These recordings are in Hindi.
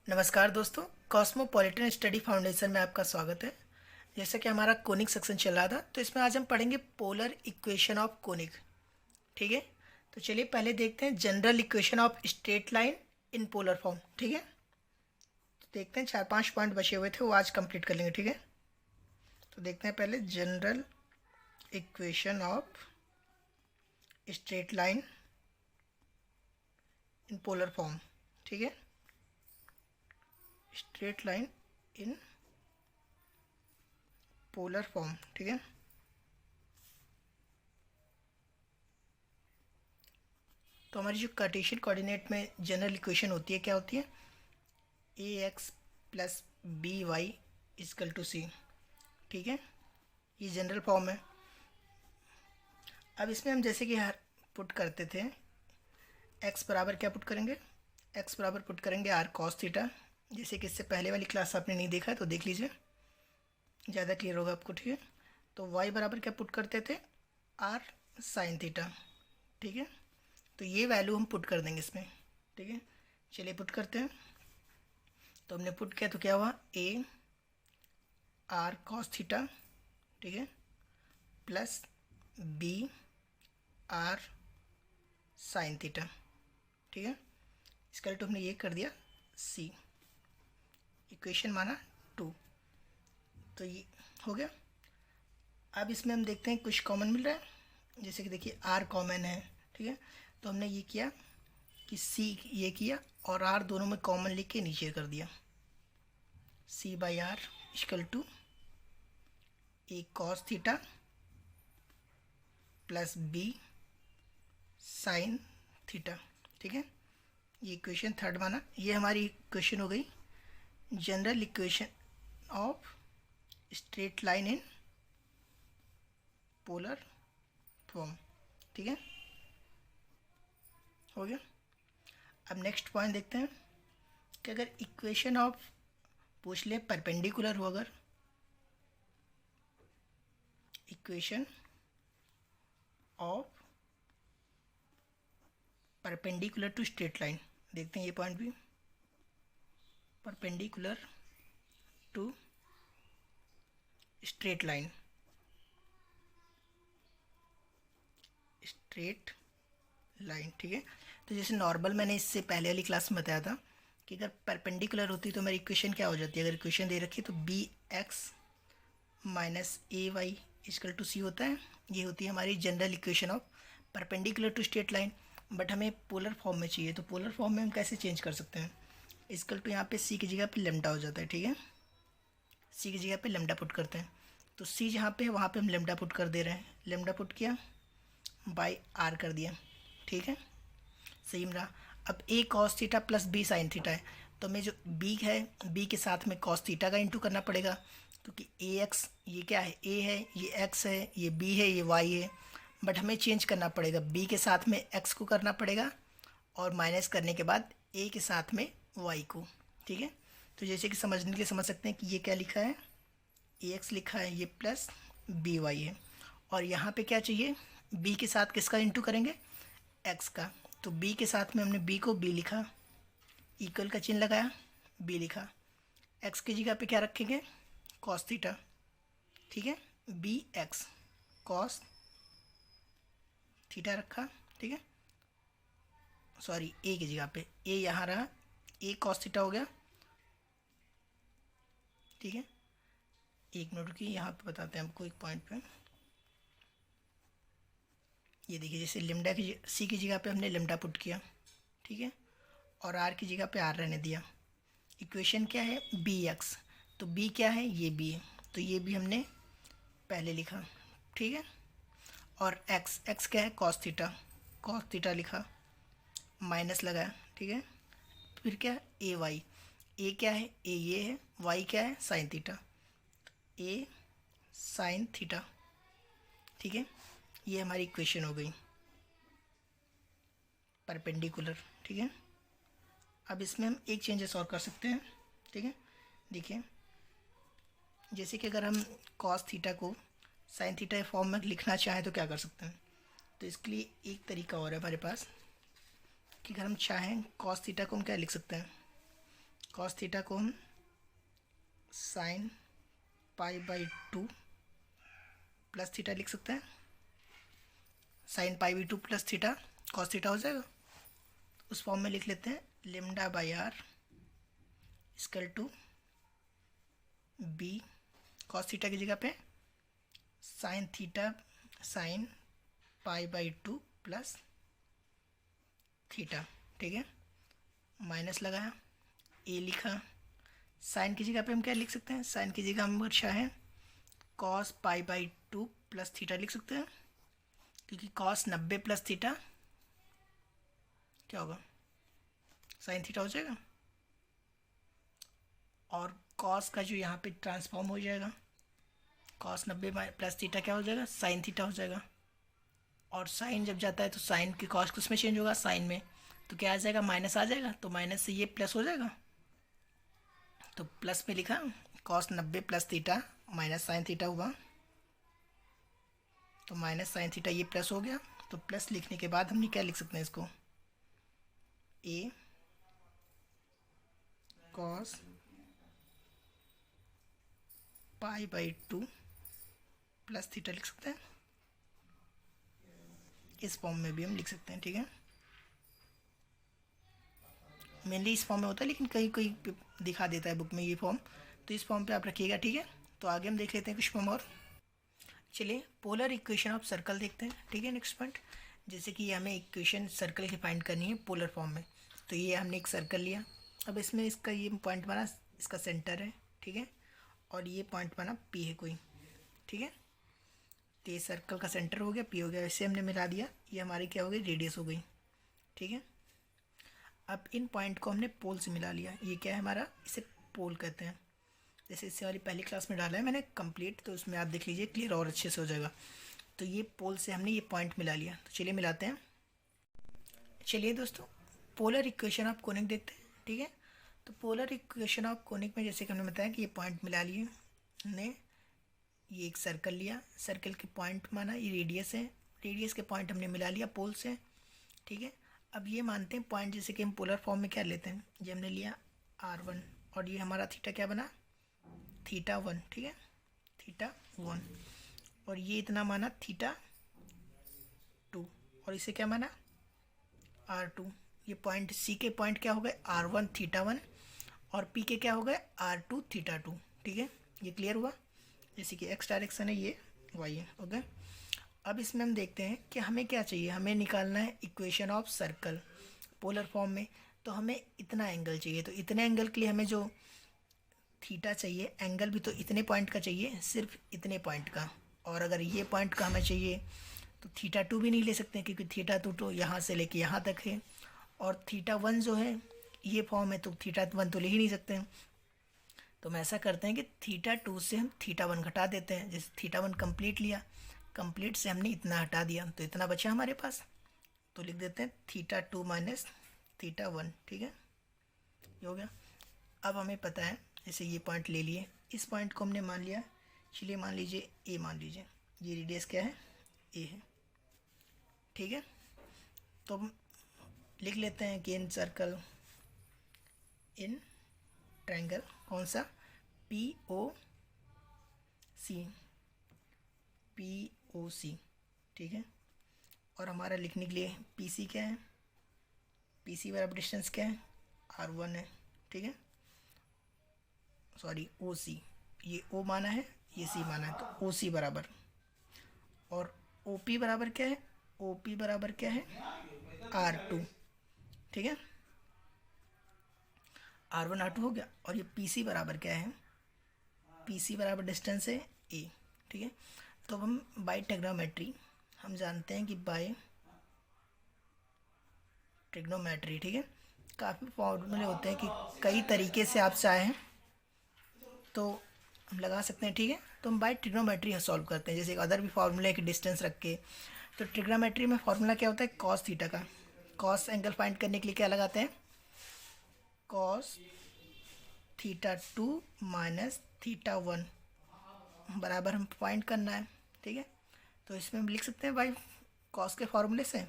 नमस्कार दोस्तों, कॉस्मोपॉलिटन स्टडी फाउंडेशन में आपका स्वागत है। जैसा कि हमारा कोनिक सेक्शन चल रहा था, तो इसमें आज हम पढ़ेंगे पोलर इक्वेशन ऑफ कोनिक। ठीक है, तो चलिए पहले देखते हैं general equation of straight line in polar form. ठीक है, तो देखते हैं 4-5 पॉइंट बचे हुए थे, वो आज कंप्लीट कर लेंगे। ठीक है, तो देखते हैं पहले general equation of straight line in polar form. ठीक है, straight line in polar form. ठीक है, तो हमारी जो कार्टेशियन कोऑर्डिनेट में जनरल इक्वेशन होती है, क्या होती है? A x plus b y equal to c. ठीक है, ये जनरल फॉर्म है। अब इसमें हम जैसे कि हर पुट करते थे, एक्स बराबर क्या पुट करेंगे? एक्स बराबर पुट करेंगे आर कॉस थीटा। जैसे कि इससे पहले वाली क्लास आपने नहीं देखा है तो देख लीजिए, ज़्यादा क्लियर होगा आपको। ठीक है, तो वाई बराबर क्या पुट करते थे? R sine theta. ठीक है, तो ये वैल्यू हम पुट कर देंगे इसमें। ठीक है, चलिए पुट करते हैं। तो हमने पुट किया तो क्या हुआ? ए आर कॉस थीटा, ठीक है, plus b r sine theta. ठीक है, इसका तो हमने ये कर दिया सी, इक्वेशन माना 2। तो ये हो गया। अब इसमें हम देखते हैं कुछ कॉमन मिल रहा है। जैसे कि देखिए आर कॉमन है। ठीक है, तो हमने ये किया कि सी ये किया और आर दोनों में कॉमन लिख के नीचे कर दिया। C by r equal to a cos theta plus b sine theta. ठीक है, ये इक्वेशन थर्ड माना। ये हमारी इक्वेशन हो गई general equation of straight line in polar form. ठीक है, हो गया। अब नेक्स्ट पॉइंट देखते हैं कि अगर इक्वेशन ऑफ पूछ ले परपेंडिकुलर हो, अगर equation of perpendicular to straight line, देखते हैं ये पॉइंट भी, perpendicular to straight line, straight line. ठीक है, तो जैसे नॉर्मल मैंने इससे पहले वाली क्लास में बताया था कि अगर परपेंडिकुलर होती तो मेरी इक्वेशन क्या हो जाती है? अगर इक्वेशन दे रखी है तो b x minus a y equal to c होता है। ये होती है हमारी general equation of perpendicular to straight line. But हमें पोलर फॉर्म में चाहिए, तो पोलर फॉर्म में हम कैसे चेंज कर सकते हैं? इक्वल टू यहाँ पे सी की जगह पे लेमडा हो जाता है। ठीक है, सी की जगह पे लेमडा पुट करते हैं, तो सी जहाँ पे है वहाँ पे हम लेमडा पुट कर दे रहे हैं। लेमडा पुट किया बाई आर कर दिया। ठीक है, सही रहा। अब a cos theta plus b sine theta है, तो हमें जो बी है, बी के साथ में कॉस थीटा का इंटू करना पड़ेगा, क्योंकि ए एक्स ये क्या है? ए है, ये एक्स है, ये बी है, ये वाई है। बट हमें चेंज करना पड़ेगा, बी के साथ में एक्स को करना पड़ेगा और माइनस करने के बाद ए के साथ में वाई को। ठीक है, तो जैसे कि समझने के लिए समझ सकते हैं कि ये क्या लिखा है? ए एक्स लिखा है, ये प्लस बी वाई है। और यहाँ पे क्या चाहिए? बी के साथ किसका इंटू करेंगे? एक्स का। तो बी के साथ में हमने बी को बी लिखा, इक्वल का चिन्ह लगाया, बी लिखा। एक्स की जगह पे क्या रखेंगे? Cos theta. ठीक है, बी एक्स कॉस थीटा रखा। ठीक है, सॉरी ए की जगह पे ए यहाँ रहा, ए कॉस थीटा हो गया। ठीक है, एक मिनट की यहाँ पे बताते हैं हमको एक पॉइंट पे। ये देखिए, जैसे लेमडा की सी की जगह पे हमने लेमडा पुट किया, ठीक है, और आर की जगह पे आर रहने दिया। इक्वेशन क्या है? बी एक्स, तो बी क्या है? ये बी है, तो ये भी हमने पहले लिखा। ठीक है, और एक्स, एक्स क्या है? कॉस थीटा, कॉस थीटा लिखा, माइनस लगाया। ठीक है, फिर क्या? ए वाई, ए क्या है? ए ये है, वाई क्या है? साइन थीटा, ए साइन थीटा। ठीक है, ये हमारी इक्वेशन हो गई परपेंडिकुलर। ठीक है, अब इसमें हम एक चेंजेस और कर सकते हैं। ठीक है, देखिए, जैसे कि अगर हम कॉस थीटा को साइन थीटा फॉर्म में लिखना चाहें तो क्या कर सकते हैं? तो इसके लिए एक तरीका और है हमारे पास कि अगर हम चाहें कॉस थीटा को हम क्या लिख सकते हैं? कॉस थीटा को हम sine pi by 2 plus theta लिख सकते हैं। Sine pi by 2 plus theta cos theta हो जाएगा। उस फॉर्म में लिख लेते हैं, lambda by r equal to b cos theta की जगह पे sine theta sine pi by 2 plus theta. ठीक है, माइनस लगाया, ए लिखा। साइन की जगह पे हम क्या लिख सकते हैं, साइन की जगह हम चाहें cos pi by 2 plus theta लिख सकते हैं, क्योंकि कॉस 90 प्लस थीटा क्या होगा, साइन थीटा हो जाएगा। और कॉस का जो यहाँ पे ट्रांसफॉर्म हो जाएगा, कॉस 90 प्लस थीटा क्या हो जाएगा, साइन थीटा हो जाएगा। और साइन जब जाता है तो साइन की कॉस किस में चेंज होगा, साइन में, तो क्या आ जाएगा, माइनस आ जाएगा। तो माइनस से ये प्लस हो जाएगा, तो प्लस में लिखा cos 90 plus theta minus sine theta हुआ, तो माइनस साइन थीटा ये प्लस हो गया। तो प्लस लिखने के बाद हमने क्या लिख सकते हैं इसको, a cos pi by 2 plus theta लिख सकते हैं। इस फॉर्म में भी हम लिख सकते हैं। ठीक है, मेनली इस फॉर्म में होता है, लेकिन कहीं कहीं दिखा देता है बुक में ये फॉर्म, तो इस फॉर्म पे आप रखिएगा। ठीक है, तो आगे हम देख लेते हैं कुछ फॉर्म और। चलिए पोलर इक्वेशन ऑफ सर्कल देखते हैं। ठीक है, नेक्स्ट पॉइंट, जैसे कि हमें इक्वेशन सर्कल की फाइंड करनी है पोलर फॉर्म में। तो ये हमने एक सर्कल लिया, अब इसमें इसका ये पॉइंट बना, इसका सेंटर है। ठीक है, और ये पॉइंट बना पी है कोई। ठीक है, तो ये सर्कल का सेंटर हो गया, पी हो गया, इसे हमने मिला दिया, ये हमारी क्या हो गई, रेडियस हो गई। ठीक है, अब इन पॉइंट को हमने पोल से मिला लिया, ये क्या है हमारा, इसे पोल कहते हैं। जैसे इससे वाली पहली क्लास में डाला है मैंने कंप्लीट, तो उसमें आप देख लीजिए क्लियर और अच्छे से हो जाएगा। तो ये पोल से हमने ये पॉइंट मिला लिया, तो चलिए मिलाते हैं। चलिए दोस्तों, पोलर इक्वेशन ऑफ कोनिक देखते हैं। ठीक है, तो पोलर इक्वेशन ऑफ कोनिक में जैसे कि हमने बताया कि ये पॉइंट मिला लिए हमने, ये एक सर्कल लिया, सर्कल के पॉइंट माना, ये रेडियस है, रेडियस के पॉइंट हमने मिला लिया पोल से। ठीक है, अब ये मानते हैं पॉइंट जैसे कि हम पोलर फॉर्म में क्या लेते हैं, ये हमने लिया r1 और ये हमारा थीटा क्या बना, थीटा 1। ठीक है, थीटा 1, और ये इतना माना थीटा 2, और इसे क्या माना r2। ये पॉइंट सी के पॉइंट क्या हो गए, r1 थीटा 1, और पी के क्या हो गए, r2 थीटा 2। ठीक है, ये क्लियर हुआ। जैसे कि एक्स डायरेक्शन है, ये वाई है। ओके, अब इसमें हम देखते हैं कि हमें क्या चाहिए, हमें निकालना है equation of circle polar form में। तो हमें इतना एंगल चाहिए, तो इतने एंगल के लिए हमें जो थीटा चाहिए, एंगल भी तो इतने पॉइंट का चाहिए, सिर्फ इतने पॉइंट का। और अगर ये पॉइंट का हमें चाहिए तो थीटा 2 भी नहीं ले सकते, क्योंकि थीटा 2 तो यहाँ से लेके यहाँ तक है, और थीटा 1 जो है ये फॉर्म है, तो थीटा 1 तो ले ही नहीं सकते। तो हम ऐसा करते हैं कि थीटा 2 से हम थीटा 1 घटा देते हैं। जैसे थीटा 1 कंप्लीट लिया, कंप्लीट से हमने इतना हटा दिया, तो इतना बचा हमारे पास, तो लिख देते हैं थीटा 2 माइनस थीटा 1। ठीक है, ये हो गया। अब हमें पता है, जैसे ये पॉइंट ले लिए, इस पॉइंट को हमने मान लिया, चलिए मान लीजिए ए, मान लीजिए ये रेडियस क्या है, ए है। ठीक है, तो हम लिख लेते हैं कि इन सर्कल, इन ट्रायंगल, कौन सा, पी ओ सी, पी ओ सी। ठीक है, और हमारा लिखने के लिए पी सी क्या है, पी सी बराबर डिस्टेंस क्या है, r1 है। ठीक है, सॉरी ओ सी, ये ओ माना है, ये सी माना है, तो ओ सी बराबर, और ओ पी बराबर क्या है, ओ पी बराबर क्या है, r2। ठीक है, r1 r2 हो गया, और ये पी सी बराबर क्या है, पी सी बराबर डिस्टेंस है ए। ठीक है, तो अब हम बाय ट्रिग्नोमेट्री हम जानते हैं कि बाय ट्रिग्नोमेट्री, ठीक है, काफ़ी फॉर्मूले होते हैं कि कई तरीके से आप चाहें तो हम लगा सकते हैं। ठीक है, तो हम बाय ट्रिग्नोमेट्री सॉल्व करते हैं, जैसे अदर भी फार्मूला है कि डिस्टेंस रख के। तो ट्रिग्नोमेट्री में फार्मूला क्या होता है, कॉस थीटा का। कॉस एंगल फाइंड करने के लिए क्या लगाते हैं, कॉस थीटा 2 माइनस थीटा 1 बराबर हम फाइंड करना है। ठीक है, तो इसमें हम लिख सकते हैं बाई कॉस के फार्मूले से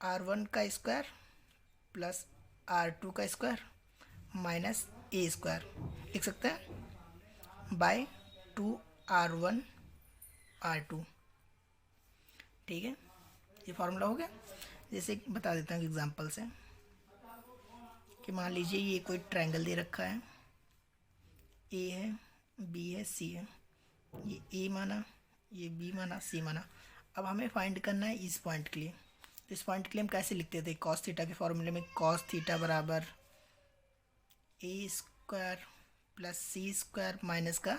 r1 का स्क्वायर प्लस r2 का स्क्वायर माइनस ए स्क्वायर लिख सकते हैं बाय 2r1 r2। ठीक है, ये फार्मूला हो गया। जैसे बता देता हूँ एग्जांपल से कि मान लीजिए ये कोई ट्रायंगल दे रखा है, ए है, बी है, सी है। ये ए माना, ये बी माना, सी माना। अब हमें फाइंड करना है इस पॉइंट के लिए। तो इस पॉइंट के लिए हम कैसे लिखते थे, कॉस थीटा के फॉर्मूले में कॉस थीटा बराबर ए स्क्वायर प्लस सी स्क्वायर माइनस का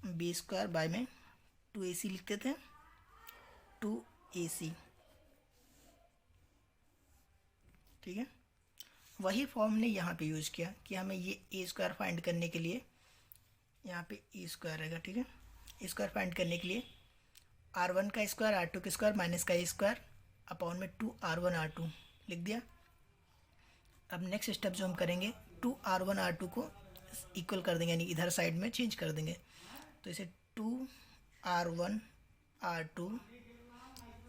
बी स्क्वायर बाय में 2ac लिखते थे, 2ac। ठीक है, वही फॉर्म ने यहाँ पे यूज़ किया कि हमें ये ए स्क्वायर फाइंड करने के लिए यहाँ पे ए स्क्वायर रहेगा। ठीक है, ए स्क्वायर फाइंड करने के लिए r1 का स्क्वायर r2 का स्क्वायर माइनस का ए स्क्वायर अपॉन में 2r1 r2 लिख दिया। अब नेक्स्ट स्टेप जो हम करेंगे 2r1 r2 को इक्वल कर देंगे, यानी इधर साइड में चेंज कर देंगे। तो इसे 2r1 r2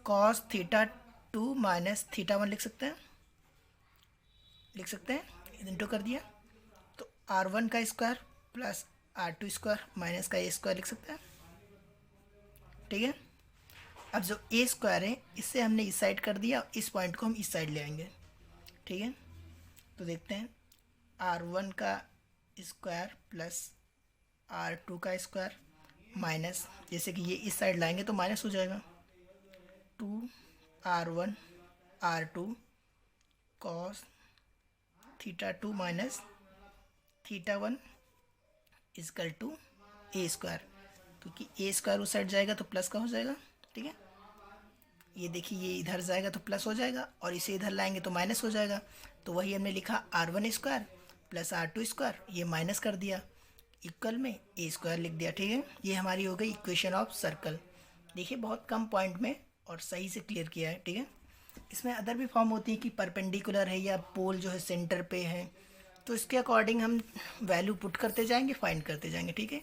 cos theta 2 minus theta 1 लिख सकते हैं, इंटू कर दिया। तो r1 का square plus r2 square minus का ए स्क्वायर लिख सकते हैं। ठीक है, अब जो ए स्क्वायर है इससे हमने इस साइड कर दिया, इस पॉइंट को हम इस साइड ले आएंगे। ठीक है, तो देखते हैं r1 का स्क्वायर प्लस r2 का स्क्वायर माइनस, जैसे कि ये इस साइड लाएंगे तो माइनस हो जाएगा, 2r1 r2 cos theta 2 minus theta 1 equal to a square, क्योंकि ए स्क्वायर उस साइड जाएगा तो प्लस का हो जाएगा। ठीक है, ये देखिए ये इधर जाएगा तो प्लस हो जाएगा और इसे इधर लाएंगे तो माइनस हो जाएगा। तो वही हमने लिखा r1 square plus r2 square, ये माइनस कर दिया, इक्वल में ए स्क्वायर लिख दिया। ठीक है, ये हमारी हो गई इक्वेशन ऑफ सर्कल। देखिए बहुत कम पॉइंट में और सही से क्लियर किया है। ठीक है, इसमें अदर भी फॉर्म होती है कि परपेंडिकुलर है या पोल जो है सेंटर पे है, तो इसके अकॉर्डिंग हम वैल्यू पुट करते जाएंगे, फाइंड करते जाएंगे। ठीक है,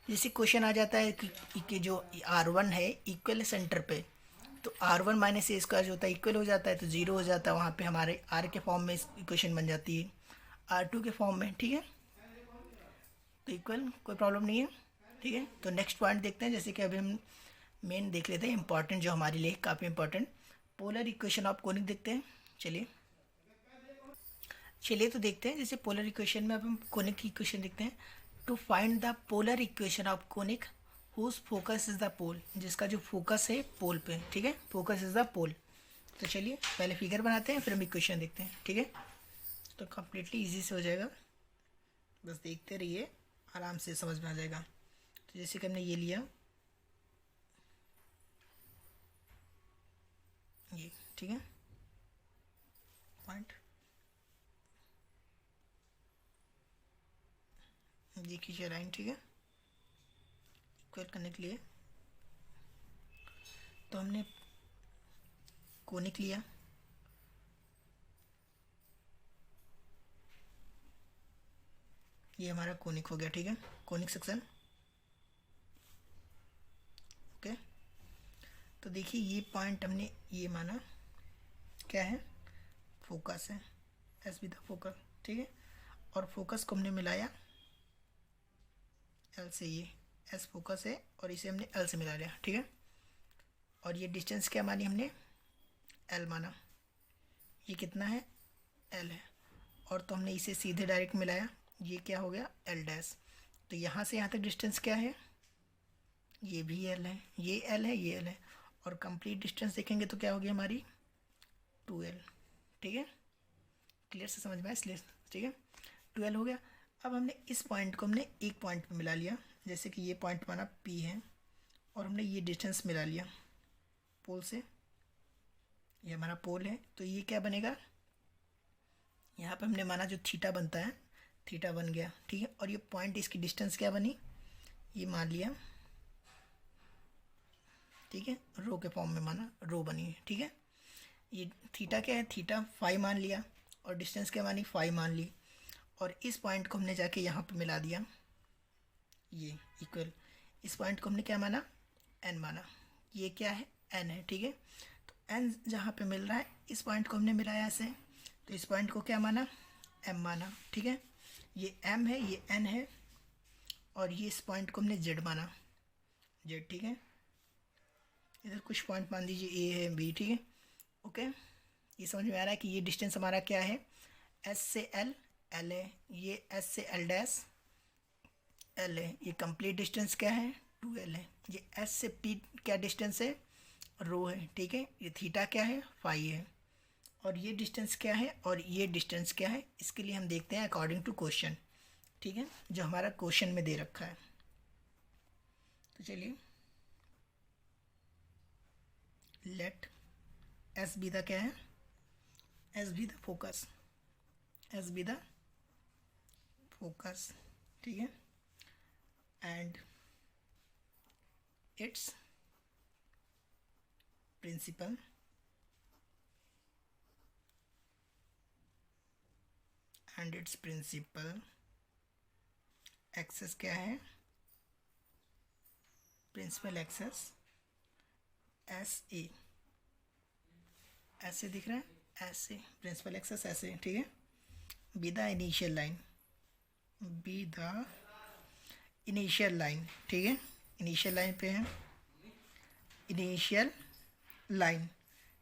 जैसे क्वेश्चन आ जाता है कि जो r1 है इक्वल है सेंटर पे, तो r1 माइनस ए स्क्वायर जो होता है इक्वल हो जाता है, तो जीरो हो जाता है, वहाँ पे हमारे r के फॉर्म में इक्वेशन बन जाती है, r2 के फॉर्म में। ठीक है, तो इक्वल कोई प्रॉब्लम नहीं है। ठीक है, तो नेक्स्ट पॉइंट देखते हैं, जैसे कि अभी हम मेन देख लेते हैं इंपॉर्टेंट, जो हमारे लिए काफ़ी important polar equation of conic देखते हैं। चलिए तो देखते हैं, जैसे पोलर इक्वेशन में अब हम कोनिक की इक्वेशन देखते हैं। To find the polar equation of conic whose focus is the pole, जिसका जो फोकस है पोल पे। ठीक है, फोकस इज द पोल। तो चलिए पहले फिगर बनाते हैं, फिर हम इक्वेशन देखते हैं। ठीक है, तो कम्प्लीटली ईजी से हो जाएगा, बस देखते रहिए, आराम से समझ में आ जाएगा। तो जैसे कि हमने ये लिया, ये ठीक है पॉइंट, ये खींचे लाइन। ठीक है, इक्वल करने के लिए तो हमने कोनिक लिया, ये हमारा कोनिक हो गया। ठीक है, कोनिक सेक्शन। ओके, तो देखिए ये पॉइंट हमने ये माना क्या है, फोकस है, एस बी द फोकस। ठीक है, और फोकस को हमने मिलाया एल से, ये एस फोकस है और इसे हमने एल से मिला लिया। ठीक है, और ये डिस्टेंस क्या मानी हमने, एल माना, ये कितना है, एल है, और तो हमने इसे सीधे डायरेक्ट मिलाया, ये क्या हो गया, एल डैश। तो यहाँ से यहाँ तक डिस्टेंस क्या है, ये भी एल है, ये एल है, ये एल है, और कंप्लीट डिस्टेंस देखेंगे तो क्या होगी हमारी 2l। ठीक है, क्लियर से समझ में आया इसलिए। ठीक है, 2l हो गया। अब हमने इस पॉइंट को हमने एक पॉइंट पे मिला लिया, जैसे कि ये पॉइंट माना P है, और हमने ये डिस्टेंस मिला लिया पोल से, ये हमारा पोल है। तो ये क्या बनेगा, यहाँ पे हमने माना जो थीटा बनता है, थीटा बन गया। ठीक है, और ये पॉइंट इसकी डिस्टेंस क्या बनी, ये मान लिया। ठीक है, रो के फॉर्म में माना, रो बनी है। ठीक है, ये थीटा क्या है, थीटा 5 मान लिया, और डिस्टेंस क्या मानी, 5 मान ली, और इस पॉइंट को हमने जाके यहाँ पे मिला दिया, ये इक्वल। इस पॉइंट को हमने क्या माना, n माना, ये क्या है, n है। ठीक है, तो n जहाँ पे मिल रहा है, इस पॉइंट को हमने मिलाया ऐसे, तो इस पॉइंट को क्या माना, एम माना, ठीक है, ये एम है, ये एन है, और ये इस पॉइंट को हमने जेड माना, जेड, ठीक है। इधर कुछ पॉइंट मान दीजिए ए है, बी, ठीक है, ओके। ये समझ में आ रहा है कि ये डिस्टेंस हमारा क्या है, एस से एल, एल है, ये एस से एल डैश, एल है, ये कंप्लीट डिस्टेंस क्या है, 2l है, ये एस से पी क्या डिस्टेंस है, रो है, ठीक है, ये थीटा क्या है, फाई है, और ये डिस्टेंस क्या है और ये डिस्टेंस क्या है, इसके लिए हम देखते हैं अकॉर्डिंग टू क्वेश्चन, ठीक है, जो हमारा क्वेश्चन में दे रखा है। तो चलिए, लेट एस बी द क्या है, S be the focus, S be the focus, ठीक है, and its principal and its principal axis क्या है, प्रिंसिपल एक्सेस एस ए, ऐसे दिख रहा है, ऐसे प्रिंसिपल एक्सेस ऐसे, ठीक है, be the initial line, be the initial line, ठीक है, इनिशियल लाइन पे है, इनिशियल लाइन,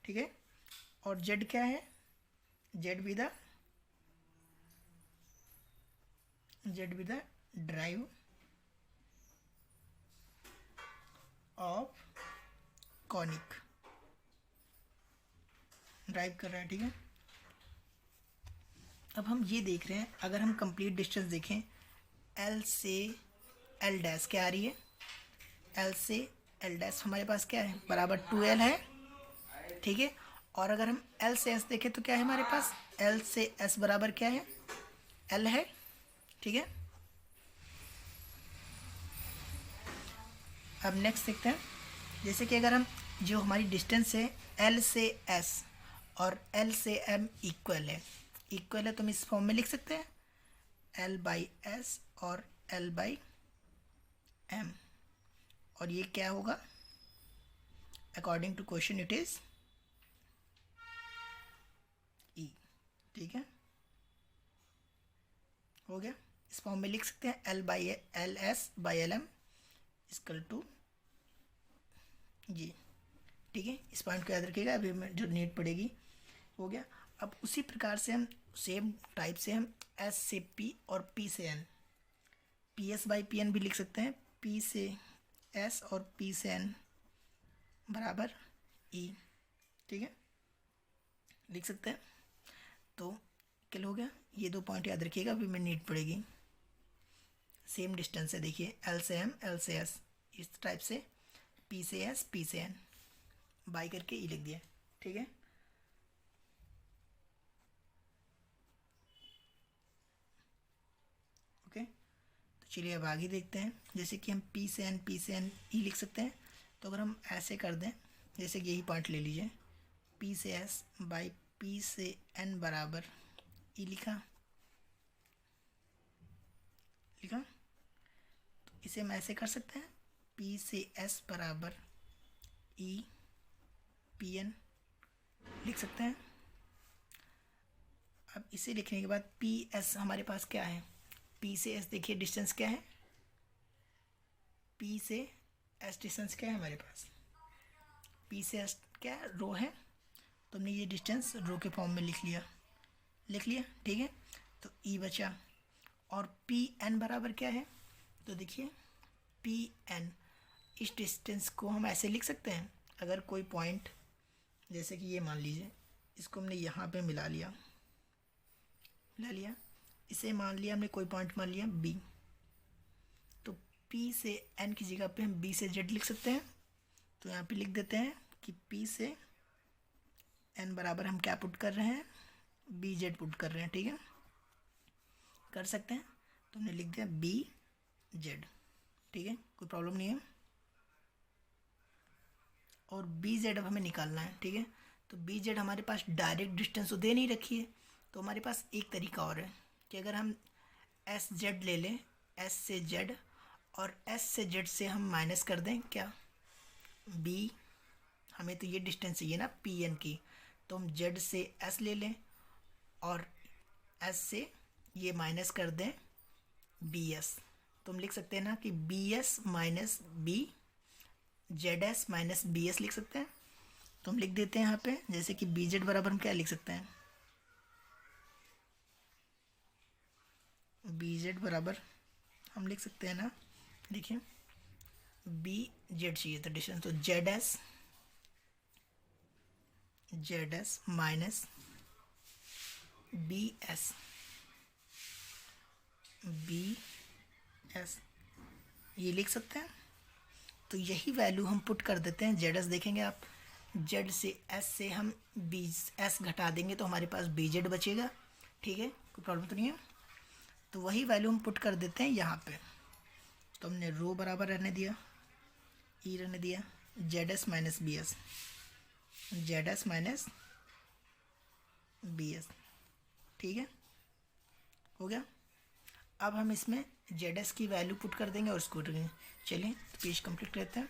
ठीक है, और जेड क्या है, Z be the, Z be the drive of conic, drive कर रहा है, ठीक है। अब हम ये देख रहे हैं, अगर हम कंप्लीट डिस्टेंस देखें, एल से एल डैश क्या आ रही है, एल से एल डैश हमारे पास क्या है, बराबर 2l है, ठीक है, और अगर हम एल से एस देखें तो क्या है हमारे पास, एल से एस बराबर क्या है, एल है, ठीक है। अब नेक्स्ट देखते हैं, जैसे कि अगर हम, जो हमारी डिस्टेंस है एल से एस और एल से एम इक्वल है, इक्वल है तो हम इस फॉर्म में लिख सकते हैं, एल बाई एस और एल बाई एम, और ये क्या होगा, according to question it is e, ठीक है, हो गया। इस फॉर्म में लिख सकते हैं l by l S by L m equal to g, ठीक है, इस पॉइंट को याद रखिएगा, अभी हमें जो नीड पड़ेगी, हो गया। अब उसी प्रकार से हम सेम टाइप से हम एस से पी और पी से N, P S by P N भी लिख सकते हैं, पी से एस और पी से एन बराबर ई, ठीक है, लिख सकते हैं। तो क्या हो गया, ये 2 पॉइंट याद रखिएगा, अभी में नीड पड़ेगी। सेम डिस्टेंस है, देखिए एल से एम, एल से एस, इस टाइप से पी से एस, पी से एन, बाई करके ई लिख दिया, ठीक है। ओके, तो चलिए अब आगे देखते हैं, जैसे कि हम पी से एन ई लिख सकते हैं, तो अगर हम ऐसे कर दें, जैसे कि यही पॉइंट ले लीजिए, पी से एस बाई पी से एन बराबर ई लिखा, लिखा, तो इसे हम ऐसे कर सकते हैं, पी से एस बराबर ई पी एन लिख सकते हैं। अब इसे लिखने के बाद पी एस हमारे पास क्या है, पी से एस देखिए डिस्टेंस क्या है, पी से एस डिस्टेंस क्या है हमारे पास, पी से एस क्या है, रो है, तो हमने ये डिस्टेंस रो के फॉर्म में लिख लिया, ठीक है। तो ई बचा, और पी एन बराबर क्या है, तो देखिए पी एन, इस डिस्टेंस को हम ऐसे लिख सकते हैं, अगर कोई पॉइंट, जैसे कि ये मान लीजिए, इसको हमने यहाँ पे मिला लिया, इसे मान लिया हमने, कोई पॉइंट मान लिया बी, तो पी से एन की जगह पे हम बी से जेड लिख सकते हैं, तो यहाँ पे लिख देते हैं कि पी से एन बराबर हम क्या पुट कर रहे हैं, बी जेड पुट कर रहे हैं, ठीक है, कर सकते हैं, तो हमने लिख दिया बी जेड, ठीक है, कोई प्रॉब्लम नहीं है। और बी जेड अब हमें निकालना है, ठीक है, तो बी जेड हमारे पास डायरेक्ट डिस्टेंस तो दे नहीं रखी है, तो हमारे पास एक तरीका और है कि अगर हम एस जेड ले लें, एस से जेड, और एस से जेड से हम माइनस कर दें क्या, बी, हमें तो ये डिस्टेंस चाहिए ना पी एन की, तो हम जेड से एस ले लें, और एस से ये माइनस कर दें बी एस, तो हम लिख सकते हैं ना कि B S minus B, Z S minus B S लिख सकते हैं। तो हम लिख देते हैं यहाँ पे, जैसे कि बी जेड बराबर हम क्या लिख सकते हैं, बी जेड बराबर हम लिख सकते हैं ना, देखिए बी जेड चाहिए था डिस्टेंस, तो Z S minus B S, B S ये लिख सकते हैं। तो यही वैल्यू हम पुट कर देते हैं, जेड एस देखेंगे आप, जेड से एस से हम बी एस घटा देंगे तो हमारे पास बी जेड बचेगा, ठीक है, कोई प्रॉब्लम तो नहीं है। तो वही वैल्यू हम पुट कर देते हैं यहाँ पे, तो हमने रो बराबर रहने दिया, ई रहने दिया, Z S minus B S, Z S minus B S, ठीक है, हो गया। अब हम इसमें जेड एस की वैल्यू पुट कर देंगे और इसको रखेंगे। चलिए तो पेज कंप्लीट करते हैं,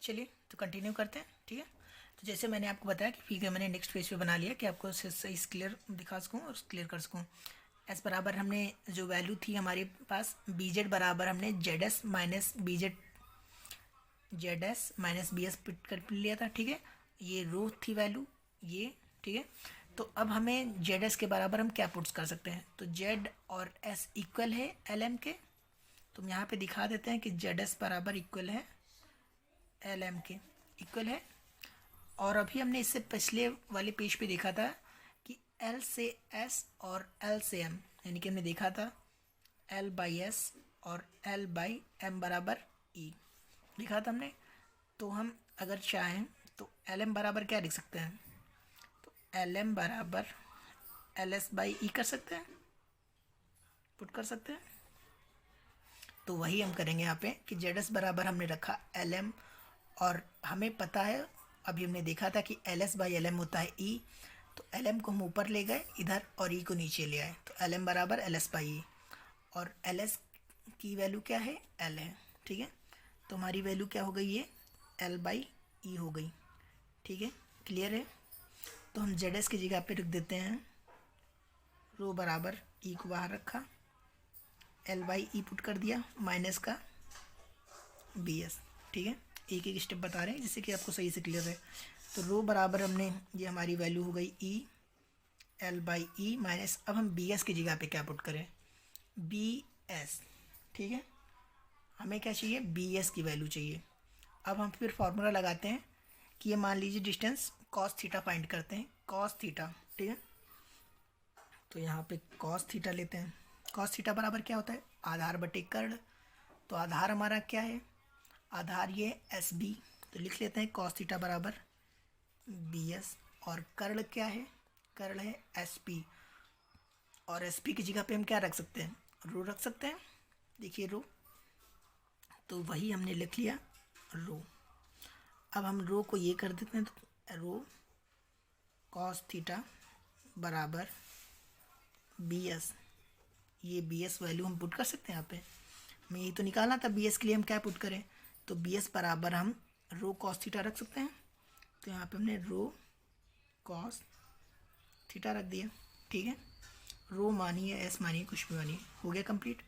चलिए तो कंटिन्यू करते हैं, ठीक है। तो जैसे मैंने आपको बताया कि फिगर मैंने नेक्स्ट पेज पे बना लिया कि आपको सही क्लियर दिखा सकूँ और क्लियर कर सकूँ। एस बराबर हमने जो वैल्यू थी हमारे पास बी जेड बराबर हमने Z S minus B Z, Z S minus B S put कर लिया था, ठीक है, ये रो थी वैल्यू ये, ठीक है। तो अब हमें जेड एस के बराबर हम क्या पुट्स कर सकते हैं, तो जेड और एस इक्वल है एल एम के, तो हम यहाँ पे दिखा देते हैं कि जेड एस बराबर इक्वल है एल एम के, इक्वल है। और अभी हमने इससे पिछले वाले पेज पे देखा था कि एल से एस और एल से एम, यानी कि हमने देखा था एल बाई एस और एल बाई एम बराबर ई लिखा था हमने। तो हम अगर चाहें तो एल एम बराबर क्या लिख सकते हैं, तो एल एम बराबर एल एस बाई ई कर सकते हैं, पुट कर सकते हैं। तो वही हम करेंगे यहाँ पे कि जेड एस बराबर हमने रखा एल एम, और हमें पता है अभी हमने देखा था कि L S by L M होता है ई, तो एल एम को हम ऊपर ले गए इधर और ई को नीचे ले आए, तो एल एम बराबर एल एस बाई ई, और एल एस की वैल्यू क्या है, एल है, ठीक है। तो हमारी वैल्यू क्या हो गई, ये एल बाई ई हो गई, ठीक है, क्लियर है। तो हम जेड एस की जगह पे रख देते हैं रो बराबर ई को बाहर रखा, एल बाई ई पुट कर दिया माइनस का बी एस, ठीक है, एक एक स्टेप बता रहे हैं जिससे कि आपको सही से क्लियर है। तो रो बराबर हमने ये हमारी वैल्यू हो गई E L by E minus, अब हम बी एस की जगह पे क्या पुट करें, बी एस, ठीक है, हमें क्या चाहिए, बी एस की वैल्यू चाहिए। अब हम फिर फार्मूला लगाते हैं कि ये मान लीजिए डिस्टेंस कॉस थीटा फाइंड करते हैं, कॉस थीटा, ठीक है। तो यहाँ पे कॉस थीटा लेते हैं, कॉस थीटा बराबर क्या होता है, आधार बटे कर्ण, तो आधार हमारा क्या है, आधार ये एस बी, तो लिख लेते हैं कॉस थीटा बराबर बी एस, और कर्ण क्या है, कर्ण है एस पी, और एस पी की जगह पे हम क्या रख सकते हैं, रो रख सकते हैं, देखिए रो, तो वही हमने लिख लिया रो। अब हम रो को ये कर देते हैं, तो रो कॉस थीटा बराबर बी एस, ये बी एस वैल्यू हम पुट कर सकते हैं यहाँ पे, हमें ये तो निकालना था बी एस के लिए हम क्या पुट करें, तो बी एस बराबर हम रो कॉस थीटा रख सकते हैं, तो यहाँ पे हमने रो कॉस थीटा रख दिया, ठीक है, रो मानिए एस मानिए कुछ भी मानिए, हो गया कंप्लीट।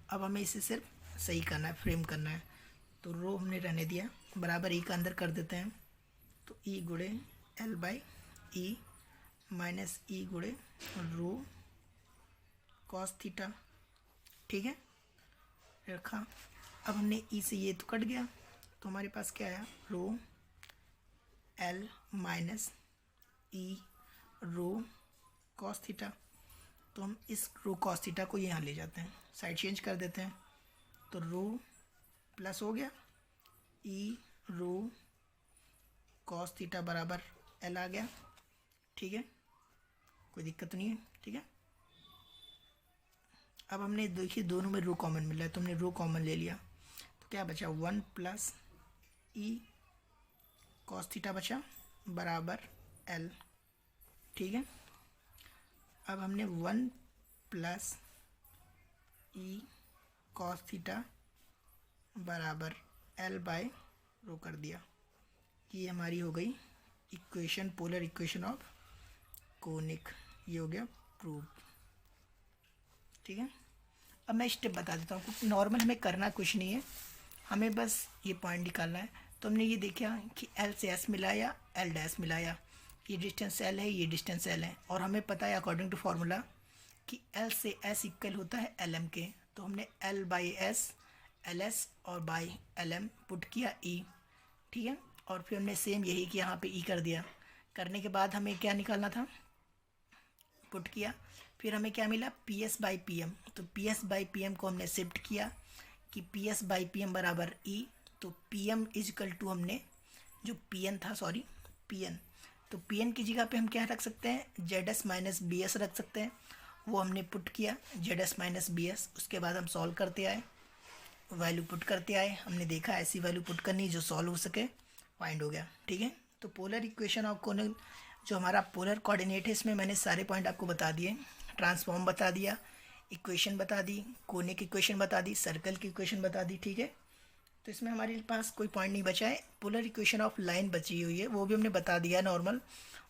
अब हमें इसे सिर्फ सही करना है, फ्रेम करना है, तो रो हमने रहने दिया बराबर ई का अंदर कर देते हैं, तो ई गुड़े एल बाई ई माइनस ई गुड़े रो कॉस थीटा, ठीक है, रखा। अब हमने ई से ये तो कट गया, तो हमारे पास क्या आया, रो एल माइनस ई रो कॉस थीटा, तो हम इस रो कॉस थीटा को यहाँ ले जाते हैं, साइड चेंज कर देते हैं, तो रो प्लस हो गया ई रो कॉस थीटा बराबर एल आ गया, ठीक है, कोई दिक्कत नहीं है, ठीक है। अब हमने देखिए दोनों में रो कॉमन मिल रहा है, तो हमने रो कॉमन ले लिया, तो क्या बचा, one plus E cos theta बचा बराबर एल, ठीक है। अब हमने one plus E cos theta बराबर एल बाय रो कर दिया, ये हमारी हो गई equation, polar equation of conic, ये हो गया प्रूव। ठीक है, अब मैं स्टेप बता देता हूँ आपको। नॉर्मल हमें करना कुछ नहीं है, हमें बस ये पॉइंट निकालना है। तो हमने ये देखा कि एल से एस मिलाया, एल डैश मिलाया, ये डिस्टेंस एल है, ये डिस्टेंस एल है, और हमें पता है अकॉर्डिंग टू फार्मूला कि एल से एस इक्वल होता है एल एम के। तो हमने L by S, L S और बाई एल एम पुट किया ई। ठीक है, और फिर हमने सेम यही कि यहाँ पे ई कर दिया। करने के बाद हमें क्या निकालना था, पुट किया, फिर हमें क्या मिला, p S by p m. तो p S by p m को हमने शिफ्ट किया कि p S by p m बराबर ई। तो पी एम इजकल टू हमने जो पी एन था, सॉरी पी एन, तो पी एन की जगह पे हम क्या रख सकते हैं, z S minus B s रख सकते हैं। वो हमने पुट किया z S minus B s. उसके बाद हम सॉल्व करते आए, वैल्यू पुट करते आए, हमने देखा ऐसी वैल्यू पुट करनी जो सॉल्व हो सके, फाइंड हो गया। ठीक है, तो पोलर इक्वेशन आपको जो हमारा पोलर कोऑर्डिनेट है, इसमें मैंने सारे पॉइंट आपको बता दिए। ट्रांसफॉर्म बता दिया, इक्वेशन बता दी, कोने की इक्वेशन बता दी, सर्कल की इक्वेशन बता दी। ठीक है, तो इसमें हमारे पास कोई पॉइंट नहीं बचा है। पोलर इक्वेशन ऑफ लाइन बची हुई है, वो भी हमने बता दिया नॉर्मल।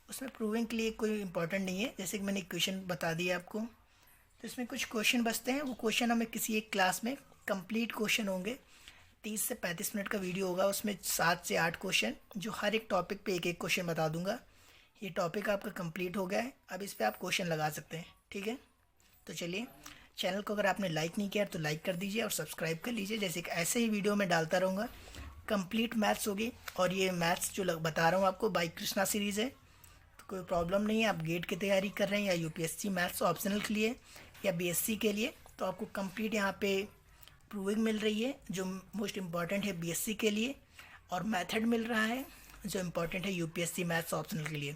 उसमें प्रूविंग के लिए कोई इंपॉर्टेंट नहीं है, जैसे कि मैंने इक्वेशन बता दिया आपको। तो इसमें कुछ क्वेश्चन बचते हैं, वो क्वेश्चन हमें किसी एक क्लास में कंप्लीट क्वेश्चन होंगे, 30 से 35 मिनट का वीडियो होगा, उसमें 7 से 8 क्वेश्चन, जो हर एक टॉपिक पे एक एक क्वेश्चन बता दूंगा। ये टॉपिक आपका कंप्लीट हो गया है, अब इस पर आप क्वेश्चन लगा सकते हैं। ठीक है, तो चलिए, चैनल को अगर आपने लाइक नहीं किया तो लाइक कर दीजिए और सब्सक्राइब कर लीजिए, जैसे कि ऐसे ही वीडियो मैं डालता रहूँगा। कंप्लीट मैथ्स होगी, और ये मैथ्स जो बता रहा हूँ आपको बाई कृष्णा सीरीज़ है, तो कोई प्रॉब्लम नहीं है। आप गेट की तैयारी कर रहे हैं या यूपीएससी मैथ्स ऑप्शनल के लिए या बीएससी के लिए, तो आपको कंप्लीट यहाँ पे प्रूविंग मिल रही है जो मोस्ट इम्पॉर्टेंट है बीएससी के लिए, और मेथड मिल रहा है जो इम्पॉर्टेंट है यूपीएससी मैथ्स ऑप्शनल के लिए।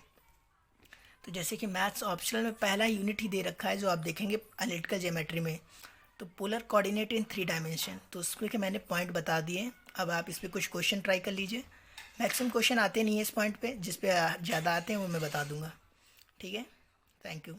तो जैसे कि मैथ्स ऑप्शनल में पहला यूनिट ही दे रखा है जो आप देखेंगे एनालिटिकल ज्योमेट्री में, तो पोलर कोऑर्डिनेट इन 3 डायमेंशन, तो उसके के मैंने पॉइंट बता दिए। अब आप इस पर कुछ क्वेश्चन ट्राई कर लीजिए। मैक्सिमम क्वेश्चन आते नहीं है इस पॉइंट पे, जिस पे ज़्यादा आते हैं वो मैं बता दूंगा। ठीक है, थैंक यू।